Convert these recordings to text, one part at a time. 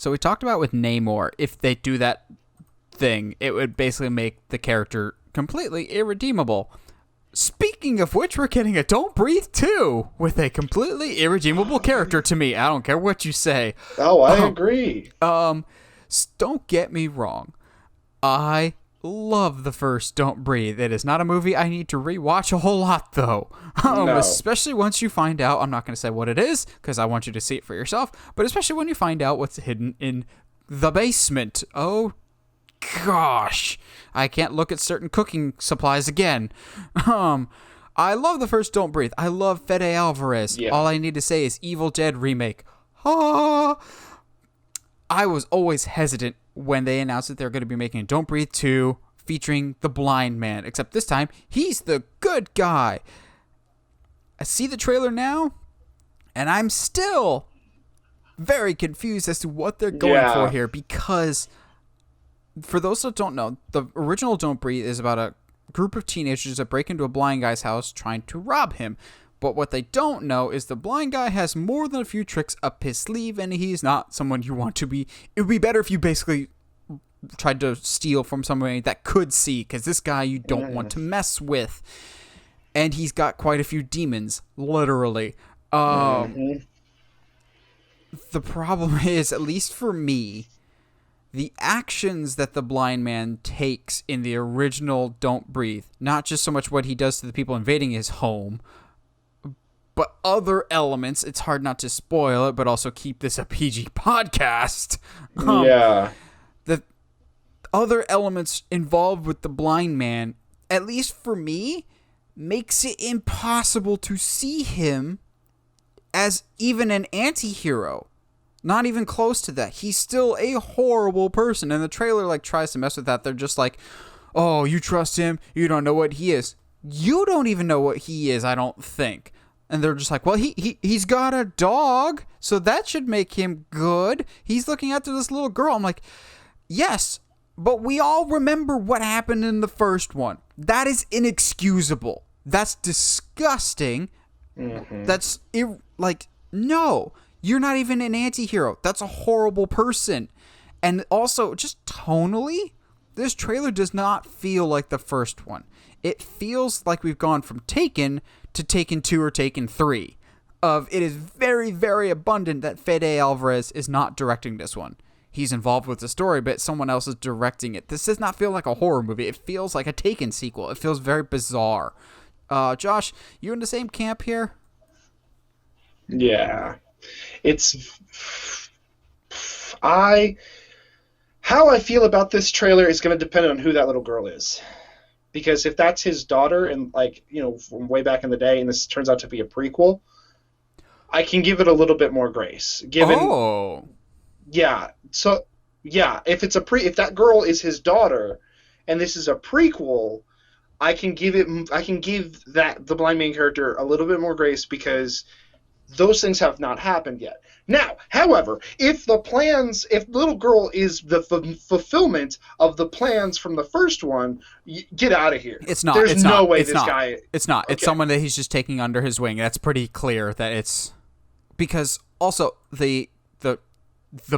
So we talked about with Namor, if they do that thing, it would basically make the character completely irredeemable. Speaking of which, we're getting a Don't Breathe 2 with a completely irredeemable character to me. I don't care what you say. Oh, I agree. Don't get me wrong. I love the first Don't Breathe. It is not a movie I need to rewatch a whole lot, though. No. Especially once you find out, I'm not going to say what it is, because I want you to see it for yourself, but especially when you find out what's hidden in the basement. Oh, gosh. I can't look at certain cooking supplies again. I love the first Don't Breathe. I love Fede Alvarez. Yeah. All I need to say is Evil Dead remake. I was always hesitant when they announced that they're going to be making a Don't Breathe 2 featuring the blind man, except this time, he's the good guy. I see the trailer now, and I'm still very confused as to what they're going for here, because for those that don't know, the original Don't Breathe is about a group of teenagers that break into a blind guy's house trying to rob him. But what they don't know is the blind guy has more than a few tricks up his sleeve, and he's not someone you want to be. It would be better if you basically tried to steal from somebody that could see, because this guy you don't want to mess with. And he's got quite a few demons, literally. The problem is, at least for me, the actions that the blind man takes in the original Don't Breathe, not just so much what he does to the people invading his home, but other elements. It's hard not to spoil it, but also keep this a PG podcast. The other elements involved with the blind man, at least for me, makes it impossible to see him as even an anti-hero. Not even close to that. He's still a horrible person. And the trailer tries to mess with that. They're just like, oh, you trust him? You don't know what he is. You don't even know what he is, I don't think. And they're just like, well, he's got a dog, so that should make him good. He's looking after this little girl. I'm like, yes, but we all remember what happened in the first one. That is inexcusable. That's disgusting. That's, no. You're not even an anti-hero. That's a horrible person. And also, just tonally, this trailer does not feel like the first one. It feels like we've gone from Taken to Taken 2 or Taken 3. It is very, very abundant that Fede Alvarez is not directing this one. He's involved with the story, but someone else is directing it. This does not feel like a horror movie. It feels like a Taken sequel. It feels very bizarre. Josh, you in the same camp here? Yeah. How I feel about this trailer is going to depend on who that little girl is. Because if that's his daughter and from way back in the day and this turns out to be a prequel, I can give it a little bit more grace. Yeah. So yeah, if that girl is his daughter and this is a prequel, I can give the blind man character a little bit more grace because those things have not happened yet. Now, however, if the little girl is the fulfillment of the plans from the first one, get out of here. It's not. There's no way this guy. It's not. Okay. It's someone that he's just taking under his wing. That's pretty clear that it's because also the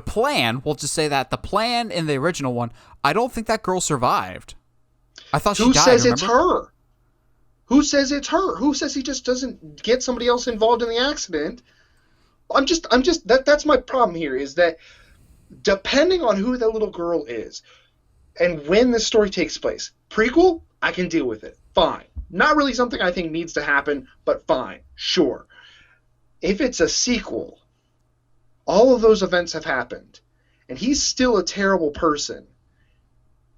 plan. We'll just say that the plan in the original one. I don't think that girl survived. I thought she died. Who says remember? It's her? Who says it's her? Who says he just doesn't get somebody else involved in the accident? That's my problem here is that depending on who that little girl is and when this story takes place, prequel, I can deal with it. Fine. Not really something I think needs to happen, but fine. Sure. If it's a sequel, all of those events have happened and he's still a terrible person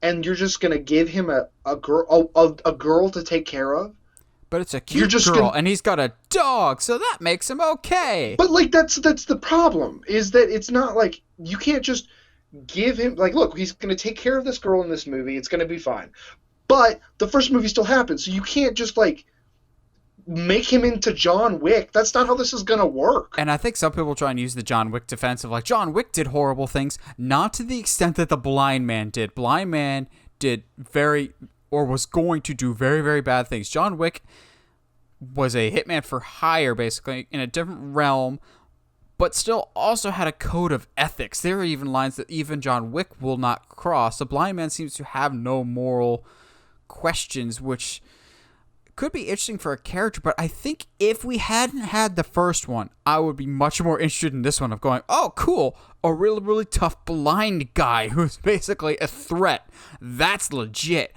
and you're just going to give him a girl to take care of? But it's a cute girl, and he's got a dog, so that makes him okay. But that's the problem, is that it's not like you can't just give him look, he's going to take care of this girl in this movie. It's going to be fine. But the first movie still happens, so you can't just make him into John Wick. That's not how this is going to work. And I think some people try and use the John Wick defense of John Wick did horrible things, not to the extent that the Blind Man did. Blind Man did was going to do very, very bad things. John Wick was a hitman for hire, basically, in a different realm, but still also had a code of ethics. There are even lines that even John Wick will not cross. The blind man seems to have no moral questions, which could be interesting for a character, but I think if we hadn't had the first one, I would be much more interested in this one of going, oh, cool, a really, really tough blind guy who's basically a threat. That's legit.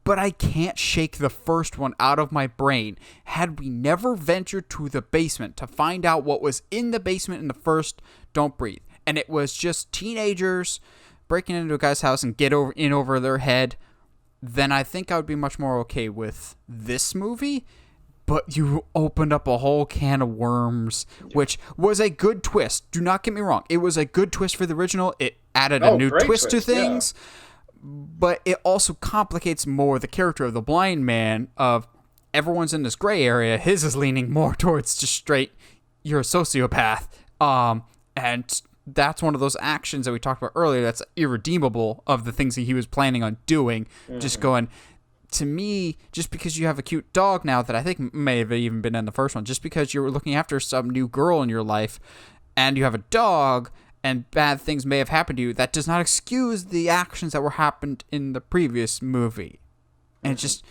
But I can't shake the first one out of my brain. Had we never ventured to the basement to find out what was in the basement in the first Don't Breathe, and it was just teenagers breaking into a guy's house and get in over their head, then I think I would be much more okay with this movie. But you opened up a whole can of worms, which was a good twist. Do not get me wrong. It was a good twist for the original. It added a new twist to things. Yeah. But it also complicates more the character of the blind man of everyone's in this gray area. His is leaning more towards just straight, you're a sociopath. And that's one of those actions that we talked about earlier that's irredeemable of the things that he was planning on doing. Mm-hmm. Just going, to me, just because you have a cute dog now that I think may have even been in the first one, just because you're looking after some new girl in your life and you have a dog and bad things may have happened to you, that does not excuse the actions that were happened in the previous movie. And it's just...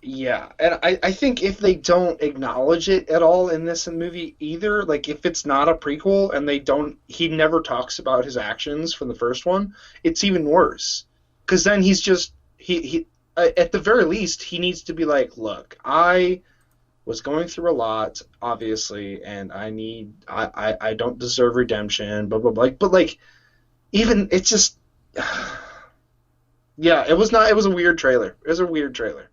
Yeah, and I think if they don't acknowledge it at all in this movie either, like if it's not a prequel and he never talks about his actions from the first one, it's even worse. Because then he's just, he at the very least, he needs to be like, look, I was going through a lot, obviously, and I don't deserve redemption, blah, blah, blah. But like, even, it's just, yeah, it was a weird trailer. It was a weird trailer.